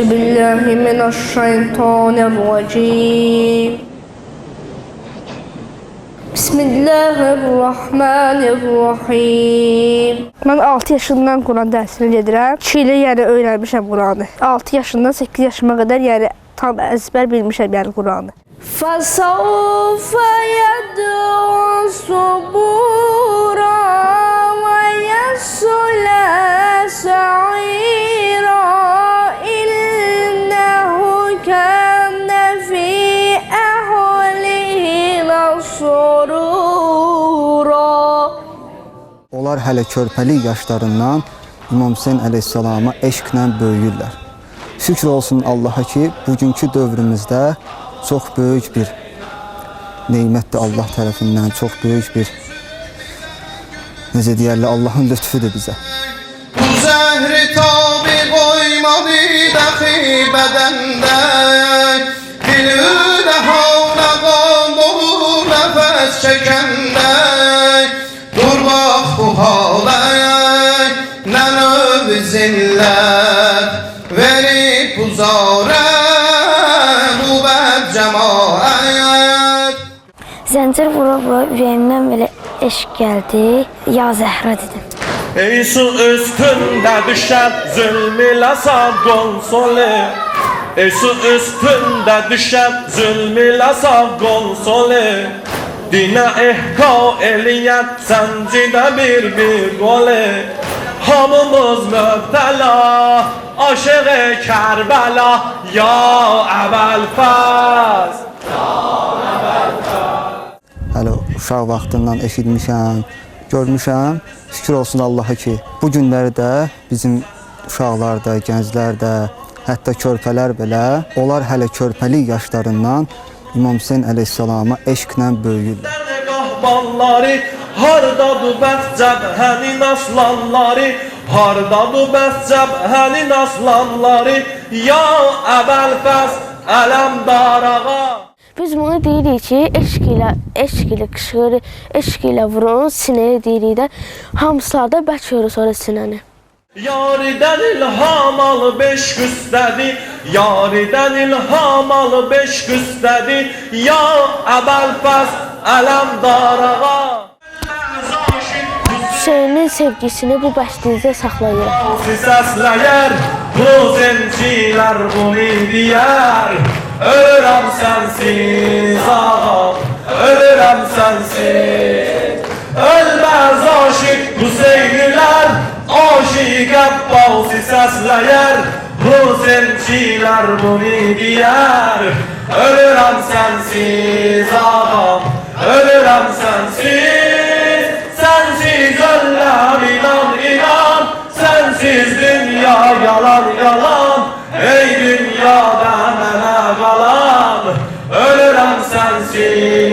billahi mineşşeytanirracim. Bismillahirrahmanirrahim. Mən 6 yaşından Quran dərsinə gedirəm. 2 ilə yəni öyrənmişəm Quranı. 6 yaşından 8 yaşıma qədər yəni tam əzbər bilmişəm yəni Quranı. فَسَوْفَ يَدْعُو ثُبُورًا وَيَصْلَى سَعِيرًا إِنَّهُ كَانَ فِي أَهْلِهِ مَسْرُورًا. Onlar hələ körpəlik yaşlarından İmam Hüseyn əleyhissalama eşqlə böyüyürlər. Şükür olsun Allaha ki, bugünkü dövrümüzdə çox böyük bir neymətdir Allah tərəfindən, çox böyük bir, necə deyərlər, Allahın lütfüdür bizə. Bu zəhri tabi qoymadı dəxi bədəndə, dilüdə havlə qandolu nəfəs çəkəndə, dur bax bu halə, nə növ zillət verib bu zarə. Zəncir vura-vura ürəyimdən belə eşq gəldi, ya Zəhra dedim. Ey su üstündə düşən zülm ilə sağ konsolu, ey su üstündə düşən zülm ilə sağ konsolu, dinə ehqa eləyən səncidə bir qolu, hamımız mübtəla, aşığı Kərbəla, ya Əbəlfəz. Hələ uşaq vaxtından eşitmişəm, görmüşəm. Şükür olsun Allaha ki, bu günləri də bizim uşaqlar da, gənclər də, hətta körpələr belə, onlar hələ körpəlik yaşlarından İmam Hüseyn əleyhissalama eşqlə böyüyürlər. Qahbanları, hardadır bəs cəbhənin aslanları, hardadır bəs cəbhənin aslanları, ya Əbəlfəz Ələmdar ağa. Biz bunu deyirik ki, eşq ilə qışqır, eşq ilə vurun, sinəyə deyirik də, hamıslarda bəkörü sonra sinəni. Yaridən ilham al beş qüstədi, yaridən ilham al beş qüstədi, ya Əbəlfəz Ələmdar ağa. Hüseynin sevgisini bu bəstinizdə saxlayır. Səsləyər, bu zəncilər bunu deyər, ölürəm sənsiz ağam, ölürəm sənsiz. Ölməz aşıq Hüseynlər, aşıq Əbbasi səsləyər, bu zəncilər bunu deyər, ölürəm sənsiz ağam, ölürəm sənsiz. Sensiz öləm inan inan, sensiz dünya yalan yalan, ey dünyada mənə qalan, ölürəm sensiz.